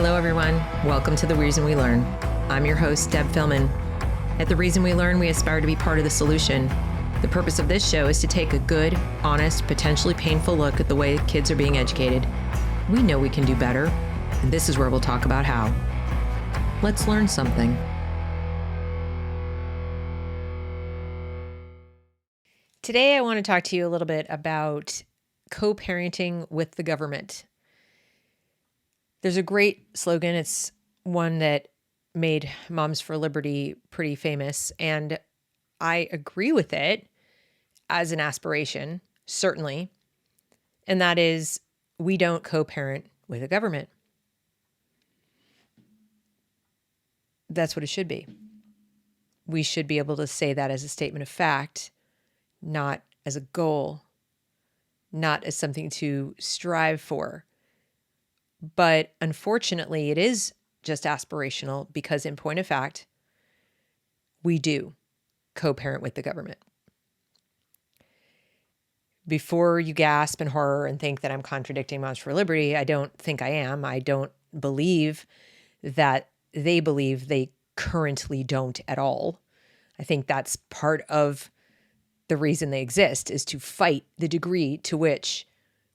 Hello, everyone. Welcome to The Reason We Learn. I'm your host, Deb Philman. At The Reason We Learn, we aspire to be part of the solution. The purpose of this show is to take a good, honest, potentially painful look at the way kids are being educated. We know we can do better, and this is where we'll talk about how. Let's learn something. Today, I want to talk to you a little bit about co-parenting with the government. There's a great slogan. It's one that made Moms for Liberty pretty famous, and I agree with it as an aspiration, certainly, and that is we don't co-parent with the government. That's what it should be. We should be able to say that as a statement of fact, not as a goal, not as something to strive for. But unfortunately, it is just aspirational because in point of fact, we do co-parent with the government. Before you gasp in horror and think that I'm contradicting Moms for Liberty, I don't think I am. I don't believe that they believe they currently don't at all. I think that's part of the reason they exist is to fight the degree to which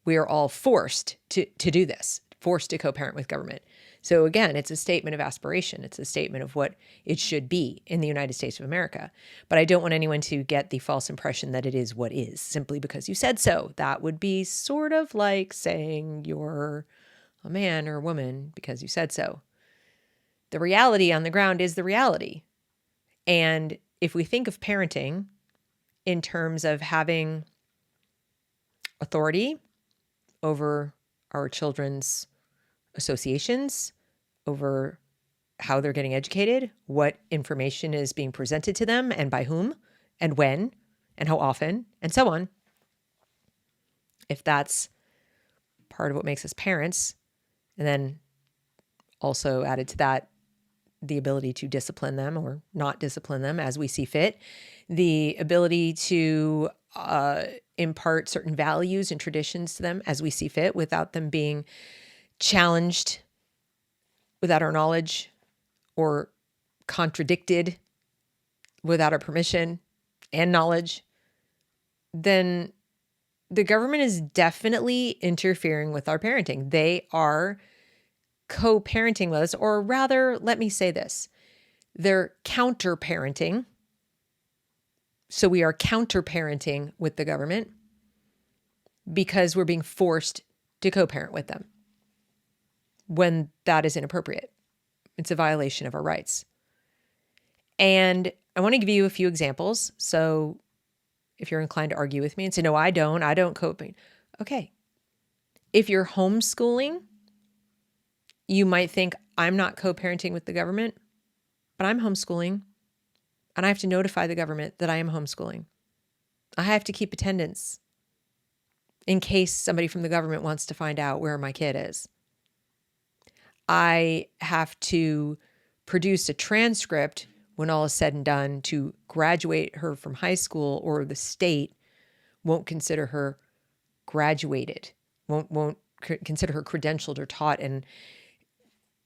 we are all forced to do this, forced to co-parent with government. So again, it's a statement of aspiration. It's a statement of what it should be in the United States of America. But I don't want anyone to get the false impression that it is what is simply because you said so. That would be sort of like saying you're a man or a woman because you said so. The reality on the ground is the reality. And if we think of parenting in terms of having authority over our children's associations, over how they're getting educated, what information is being presented to them and by whom and when and how often and so on. If that's part of what makes us parents, and then also added to that, the ability to discipline them or not discipline them as we see fit, the ability to impart certain values and traditions to them as we see fit without them being challenged without our knowledge or contradicted without our permission and knowledge, then the government is definitely interfering with our parenting. They are co-parenting with us, or rather, let me say this, they're counter-parenting. So we are counter-parenting with the government because we're being forced to co-parent with them when that is inappropriate. It's a violation of our rights. And I want to give you a few examples. So if you're inclined to argue with me and say, no, I don't co-parent. Okay. If you're homeschooling, you might think I'm not co-parenting with the government, but I'm homeschooling and I have to notify the government that I am homeschooling. I have to keep attendance in case somebody from the government wants to find out where my kid is. I have to produce a transcript when all is said and done to graduate her from high school, or the state won't consider her graduated, won't consider her credentialed or taught. And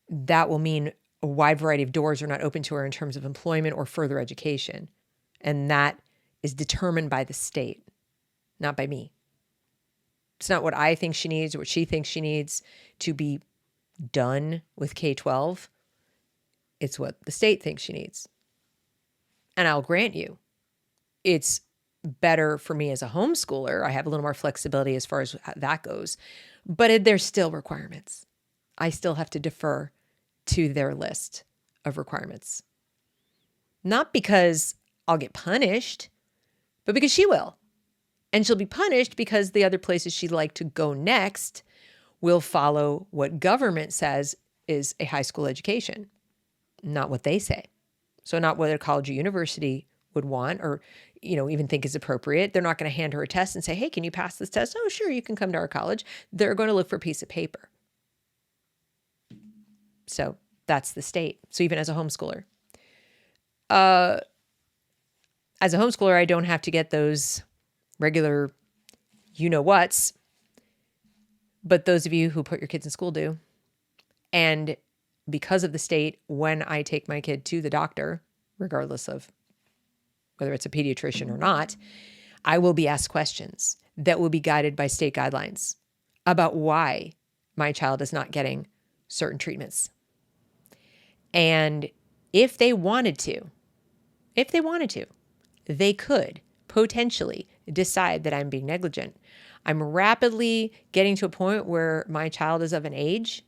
that will mean a wide variety of doors are not open to her in terms of employment or further education. And that is determined by the state, not by me. It's not what I think she needs or what she thinks she needs to be done with K-12. It's what the state thinks she needs. And I'll grant you, it's better for me as a homeschooler. I have a little more flexibility as far as that goes, but there's still requirements. I still have to defer to their list of requirements. Not because I'll get punished, but because she will. And she'll be punished because the other places she'd like to go next will follow what government says is a high school education, not what they say. So not what a college or university would want or, even think is appropriate. They're not going to hand her a test and say, hey, can you pass this test? Oh, sure, you can come to our college. They're going to look for a piece of paper. So that's the state. So even as a homeschooler, I don't have to get those regular you-know-whats, but those of you who put your kids in school do. And because of the state, when I take my kid to the doctor, regardless of whether it's a pediatrician or not, I will be asked questions that will be guided by state guidelines about why my child is not getting certain treatments. And if they wanted to, they could potentially decide that I'm being negligent. I'm rapidly getting to a point where my child is of an age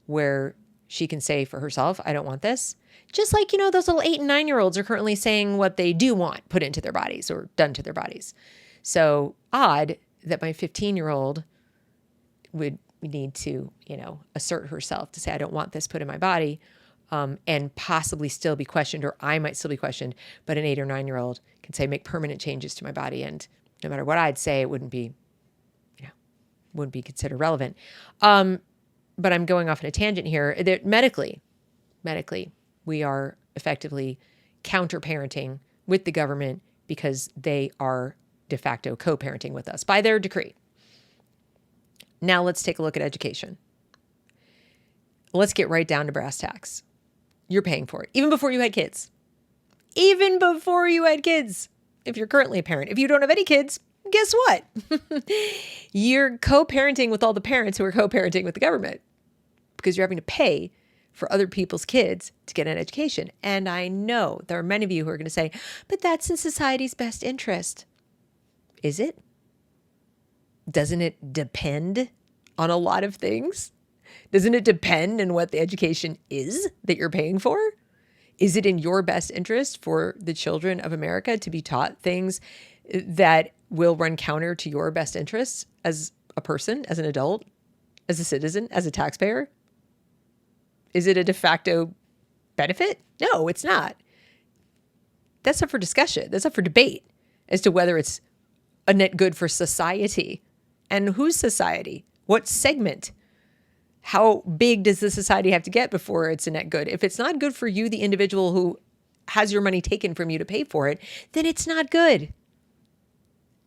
where she can say for herself, I don't want this. Just like, those little 8 and 9-year-olds are currently saying what they do want put into their bodies or done to their bodies. So odd that my 15-year-old would need to, assert herself to say, I don't want this put in my body, and possibly still be questioned, or I might still be questioned. But an 8 or 9-year-old can say, make permanent changes to my body. And no matter what I'd say, it wouldn't be considered relevant. But I'm going off on a tangent here. That medically, we are effectively counter-parenting with the government because they are de facto co-parenting with us by their decree. Now let's take a look at education. Let's get right down to brass tacks. You're paying for it, even before you had kids. Even before you had kids. If you're currently a parent. If you don't have any kids, guess what? You're co-parenting with all the parents who are co-parenting with the government because you're having to pay for other people's kids to get an education. And I know there are many of you who are going to say, but that's in society's best interest. Is it? Doesn't it depend on a lot of things? Doesn't it depend on what the education is that you're paying for? Is it in your best interest for the children of America to be taught things that will run counter to your best interests as a person, as an adult, as a citizen, as a taxpayer? Is it a de facto benefit? No, it's not. That's up for discussion. That's up for debate as to whether it's a net good for society. And whose society? What segment? How big does the society have to get before it's a net good? If it's not good for you, the individual who has your money taken from you to pay for it, then it's not good.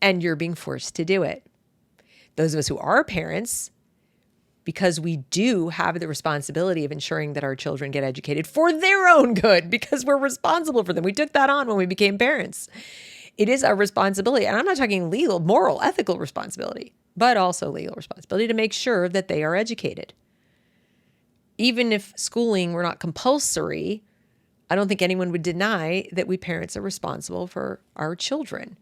And you're being forced to do it. Those of us who are parents, because we do have the responsibility of ensuring that our children get educated for their own good, because we're responsible for them. We took that on when we became parents. It is our responsibility. And I'm not talking legal, moral, ethical responsibility, but also legal responsibility to make sure that they are educated. Even if schooling were not compulsory, I don't think anyone would deny that we parents are responsible for our children.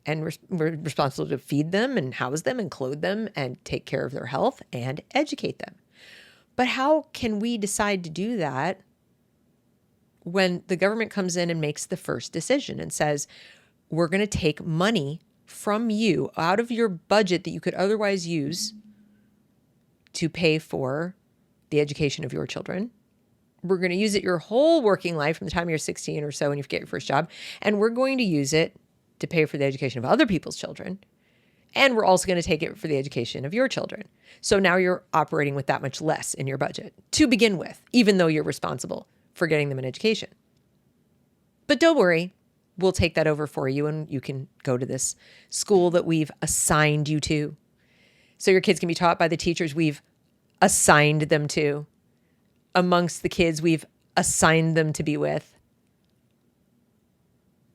And we're responsible to feed them and house them and clothe them and take care of their health and educate them. But how can we decide to do that when the government comes in and makes the first decision and says, we're going to take money from you out of your budget that you could otherwise use to pay for the education of your children? We're going to use it your whole working life from the time you're 16 or so when you get your first job. And we're going to use it to pay for the education of other people's children. And we're also going to take it for the education of your children. So now you're operating with that much less in your budget to begin with, even though you're responsible for getting them an education. But don't worry, we'll take that over for you and you can go to this school that we've assigned you to. So your kids can be taught by the teachers we've assigned them to, amongst the kids we've assigned them to be with.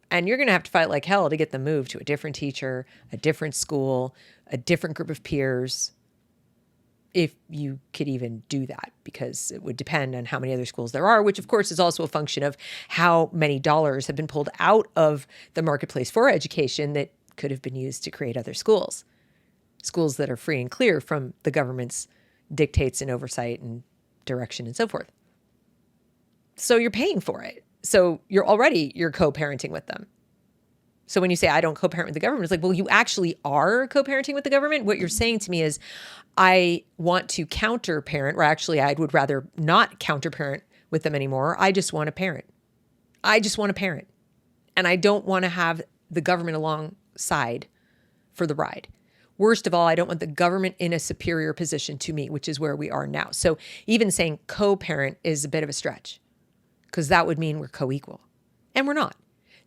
And you're going to have to fight like hell to get them moved to a different teacher, a different school, a different group of peers, if you could even do that, because it would depend on how many other schools there are, which of course is also a function of how many dollars have been pulled out of the marketplace for education that could have been used to create other schools that are free and clear from the government's dictates and oversight and direction and so forth. So you're paying for it. So you're co-parenting with them. So when you say I don't co-parent with the government, it's like, well, you actually are co-parenting with the government. What you're saying to me is I want to counter-parent, or actually I would rather not counter-parent with them anymore. I just want to parent. And I don't want to have the government alongside for the ride. Worst of all, I don't want the government in a superior position to me, which is where we are now. So even saying co-parent is a bit of a stretch, because that would mean we're co-equal. And we're not.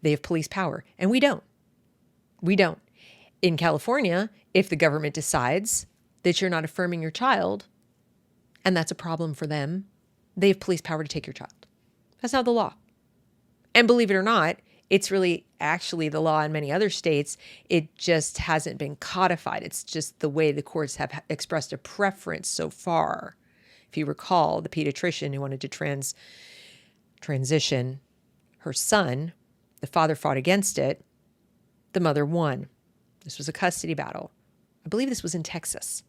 They have police power, and we don't. In California, if the government decides that you're not affirming your child, and that's a problem for them, they have police power to take your child. That's not the law. And believe it or not, it's really actually the law in many other states. It just hasn't been codified. It's just the way the courts have expressed a preference so far. If you recall, the pediatrician who wanted to transition her son, the father fought against it. The mother won. This was a custody battle. I believe this was in Texas.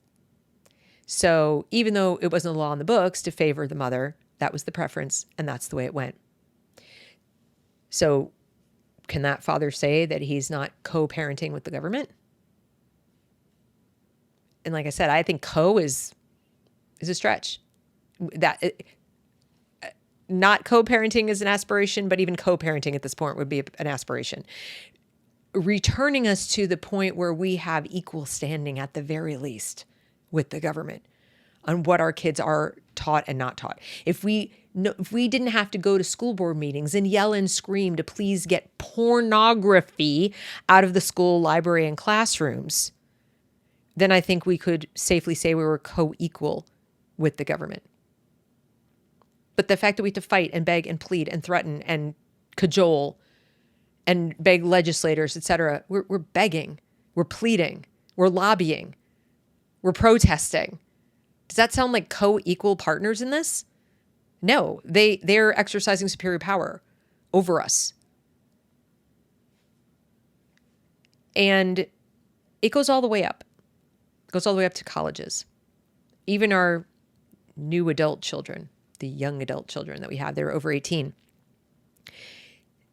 So even though it wasn't a law in the books to favor the mother, that was the preference, and that's the way it went. So can that father say that he's not co-parenting with the government? And like I said, I think co is a stretch. Not co-parenting is an aspiration, but even co-parenting at this point would be an aspiration. Returning us to the point where we have equal standing at the very least with the government on what our kids are taught and not taught. If we didn't have to go to school board meetings and yell and scream to please get pornography out of the school library and classrooms, then I think we could safely say we were co-equal with the government. But the fact that we have to fight and beg and plead and threaten and cajole and beg legislators, etc., we're begging, we're pleading, we're lobbying, we're protesting. Does that sound like co-equal partners in this? No, they're exercising superior power over us. And it goes all the way up. It goes all the way up to colleges. Even our new adult children, the young adult children that we have, they're over 18.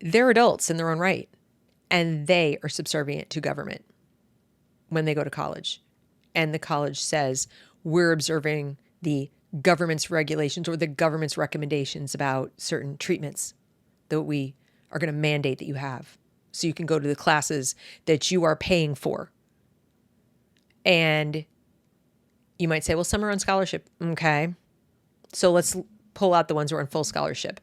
They're adults in their own right, and they are subservient to government when they go to college. And the college says, we're observing the government's regulations or the government's recommendations about certain treatments that we are going to mandate that you have so you can go to the classes that you are paying for. And you might say, well, some are on scholarship. Okay. So let's pull out the ones who are on full scholarship.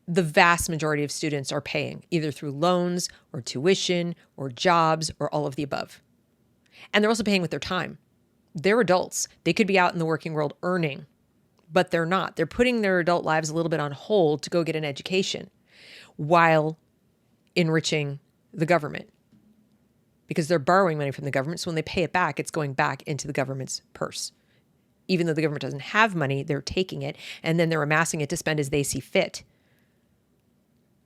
The vast majority of students are paying either through loans or tuition or jobs or all of the above. And they're also paying with their time. They're adults. They could be out in the working world earning, but they're not. They're putting their adult lives a little bit on hold to go get an education while enriching the government because they're borrowing money from the government. So when they pay it back, it's going back into the government's purse. Even though the government doesn't have money, they're taking it and then they're amassing it to spend as they see fit.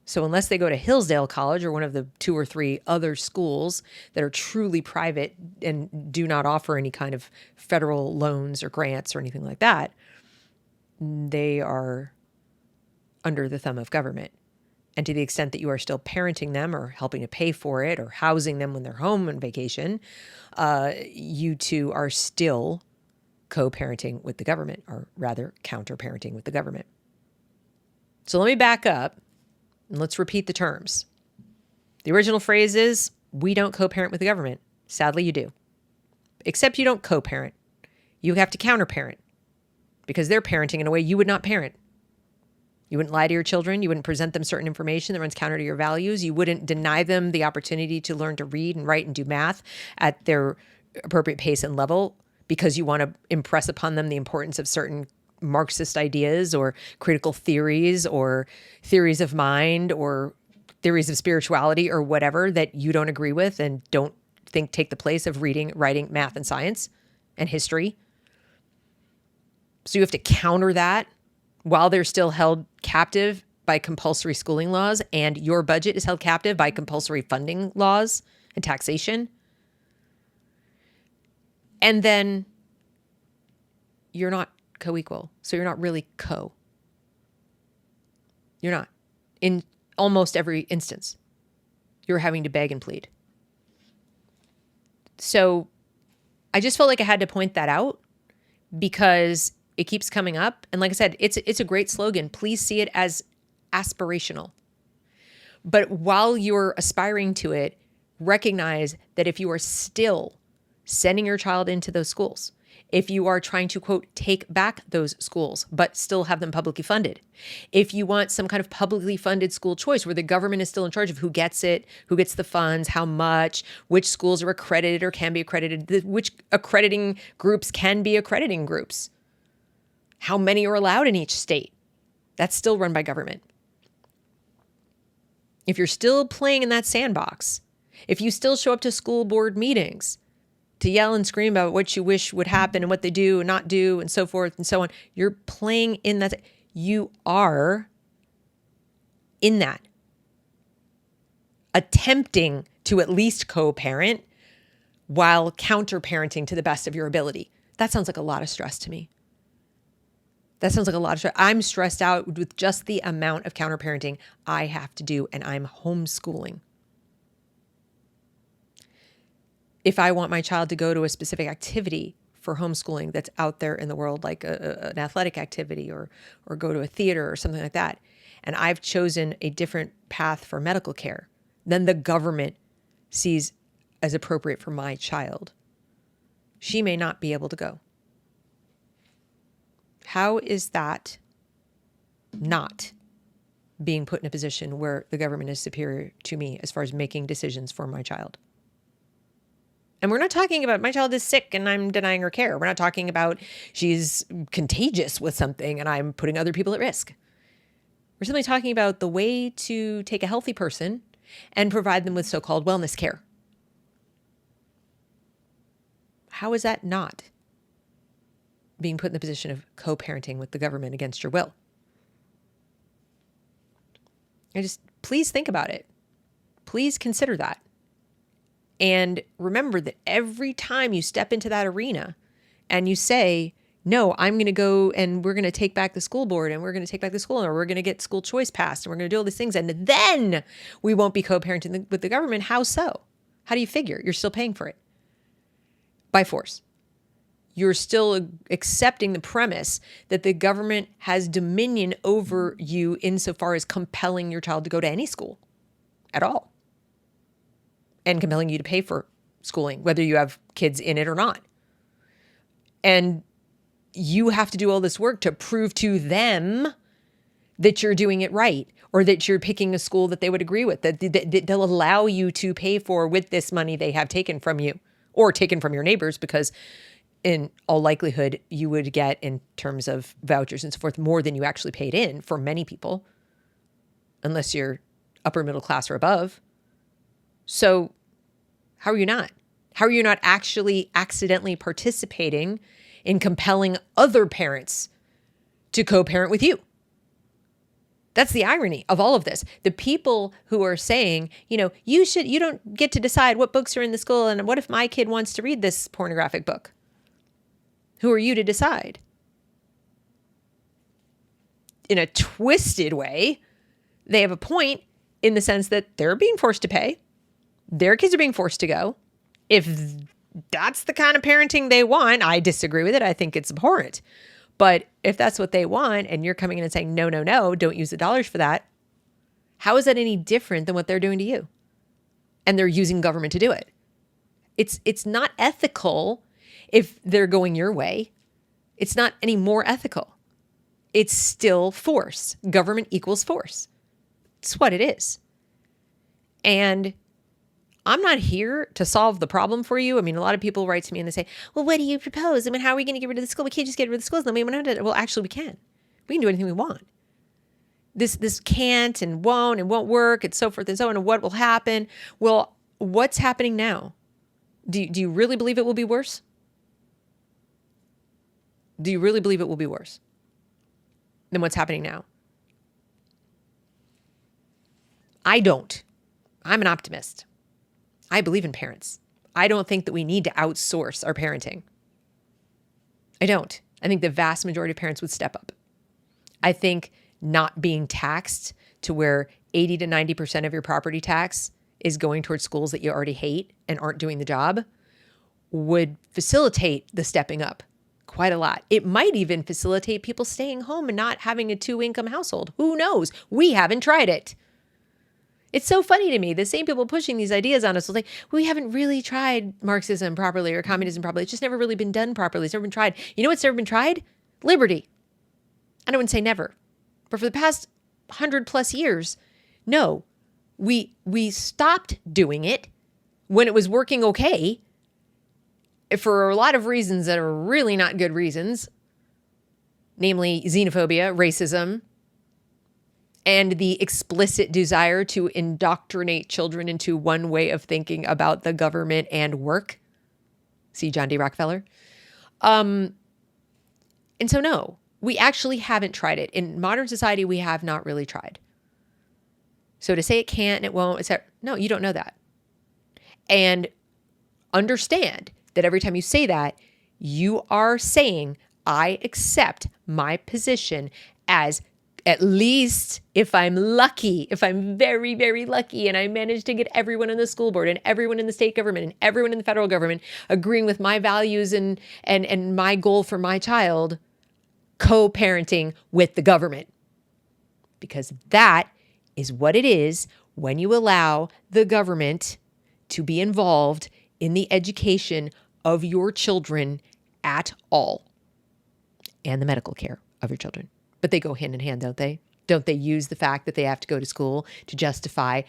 So unless they go to Hillsdale College or one of the 2 or 3 other schools that are truly private and do not offer any kind of federal loans or grants or anything like that, they are under the thumb of government. And to the extent that you are still parenting them or helping to pay for it or housing them when they're home on vacation, you two are still co-parenting with the government, or rather counter-parenting with the government. So let me back up. And let's repeat the terms. The original phrase is, we don't co-parent with the government. Sadly, you do. Except you don't co-parent. You have to counter-parent because they're parenting in a way you would not parent. You wouldn't lie to your children. You wouldn't present them certain information that runs counter to your values. You wouldn't deny them the opportunity to learn to read and write and do math at their appropriate pace and level because you want to impress upon them the importance of certain Marxist ideas or critical theories or theories of mind or theories of spirituality or whatever that you don't agree with and don't think take the place of reading, writing, math, and science and history. So you have to counter that while they're still held captive by compulsory schooling laws and your budget is held captive by compulsory funding laws and taxation. And then you're not co-equal. So you're not really co. You're not. In almost every instance, you're having to beg and plead. So I just felt like I had to point that out because it keeps coming up. And like I said, it's a great slogan. Please see it as aspirational. But while you're aspiring to it, recognize that if you are still sending your child into those schools, if you are trying to, quote, take back those schools, but still have them publicly funded, if you want some kind of publicly funded school choice where the government is still in charge of who gets it, who gets the funds, how much, which schools are accredited or can be accredited, which accrediting groups can be accrediting groups, How many are allowed in each state? That's still run by government. If you're still playing in that sandbox, if you still show up to school board meetings to yell and scream about what you wish would happen and what they do and not do and so forth and so on, you're playing in that. You are in that, attempting to at least co-parent while counter-parenting to the best of your ability. That sounds like a lot of stress to me. That sounds like a lot of stress. I'm stressed out with just the amount of counter-parenting I have to do, and I'm homeschooling. If I want my child to go to a specific activity for homeschooling that's out there in the world, like an athletic activity or go to a theater or something like that, and I've chosen a different path for medical care than the government sees as appropriate for my child, she may not be able to go. How is that not being put in a position where the government is superior to me as far as making decisions for my child? And we're not talking about my child is sick and I'm denying her care. We're not talking about she's contagious with something and I'm putting other people at risk. We're simply talking about the way to take a healthy person and provide them with so-called wellness care. How is that not being put in the position of co-parenting with the government against your will? Please think about it. Please consider that. And remember that every time you step into that arena and you say, no, I'm going to go and we're going to take back the school board and we're going to take back the school, or we're going to get school choice passed and we're going to do all these things, and then we won't be co-parenting with the government. How so? How do you figure? You're still paying for it by force. You're still accepting the premise that the government has dominion over you insofar as compelling your child to go to any school at all, and compelling you to pay for schooling, whether you have kids in it or not. And you have to do all this work to prove to them that you're doing it right, or that you're picking a school that they would agree with, that they'll allow you to pay for with this money they have taken from you or taken from your neighbors, because in all likelihood, you would get, in terms of vouchers and so forth, more than you actually paid in for many people, unless you're upper middle class or above. So how are you not? How are you not actually accidentally participating in compelling other parents to co-parent with you? That's the irony of all of this. The people who are saying, you don't get to decide what books are in the school, and what if my kid wants to read this pornographic book? Who are you to decide? In a twisted way, they have a point in the sense that they're being forced to pay. Their kids are being forced to go. If that's the kind of parenting they want, I disagree with it. I think it's abhorrent. But if that's what they want, and you're coming in and saying, no, don't use the dollars for that, how is that any different than what they're doing to you? And they're using government to do it. It's not ethical if they're going your way. It's not any more ethical. It's still force. Government equals force. It's what it is. And I'm not here to solve the problem for you. I mean, a lot of people write to me and they say, well, what do you propose? I mean, how are we going to get rid of the school? We can't just get rid of the schools. Well, actually, we can. We can do anything we want. This can't and won't work, and so forth and so on, and what will happen? Well, what's happening now? Do you really believe it will be worse? Do you really believe it will be worse than what's happening now? I don't. I'm an optimist. I believe in parents. I don't think that we need to outsource our parenting. I don't. I think the vast majority of parents would step up. I think not being taxed to where 80 to 90% of your property tax is going towards schools that you already hate and aren't doing the job would facilitate the stepping up quite a lot. It might even facilitate people staying home and not having a 2-income household. Who knows? We haven't tried it. It's so funny to me. The same people pushing these ideas on us will say, we haven't really tried Marxism properly or communism properly. It's just never really been done properly. It's never been tried. You know what's never been tried? Liberty. And I wouldn't say never. But for the past 100+ years, no. We stopped doing it when it was working okay for a lot of reasons that are really not good reasons. namely xenophobia, racism, and the explicit desire to indoctrinate children into one way of thinking about the government and work. See John D. Rockefeller. And so, no, we actually haven't tried it. In modern society, we have not really tried. So to say it can't and it won't, etc. No, you don't know that. And understand that every time you say that, you are saying, I accept my position as, at least if I'm lucky, if I'm very, very lucky and I manage to get everyone in the school board and everyone in the state government and everyone in the federal government agreeing with my values and my goal for my child, co-parenting with the government. Because that is what it is when you allow the government to be involved in the education of your children at all and the medical care of your children. But they go hand in hand, don't they? Don't they use the fact that they have to go to school to justify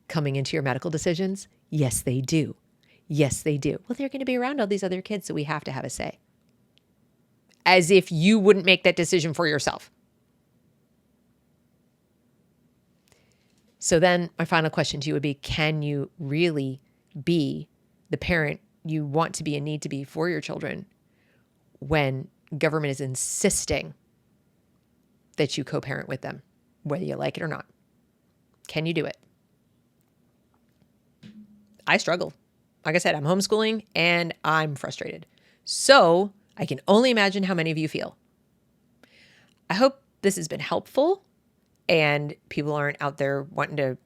coming into your medical decisions? Yes, they do. Yes, they do. Well, they're going to be around all these other kids, so we have to have a say. As if you wouldn't make that decision for yourself. So then my final question to you would be, can you really be the parent you want to be and need to be for your children when government is insisting that you co-parent with them, whether you like it or not? Can you do it? I struggle. Like I said, I'm homeschooling and I'm frustrated. So I can only imagine how many of you feel. I hope this has been helpful and people aren't out there wanting to,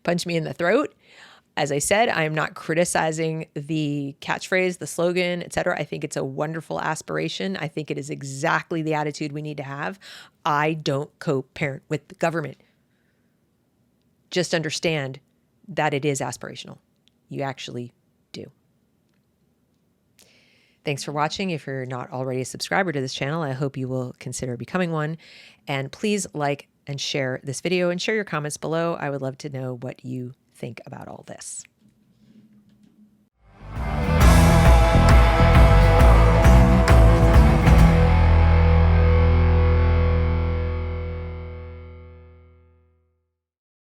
punch me in the throat. As I said, I am not criticizing the catchphrase, the slogan, etc. I think it's a wonderful aspiration. I think it is exactly the attitude we need to have. I don't co-parent with the government. Just understand that it is aspirational. You actually do. Thanks for watching. If you're not already a subscriber to this channel, I hope you will consider becoming one. And please like and share this video and share your comments below. I would love to know what you think about all this.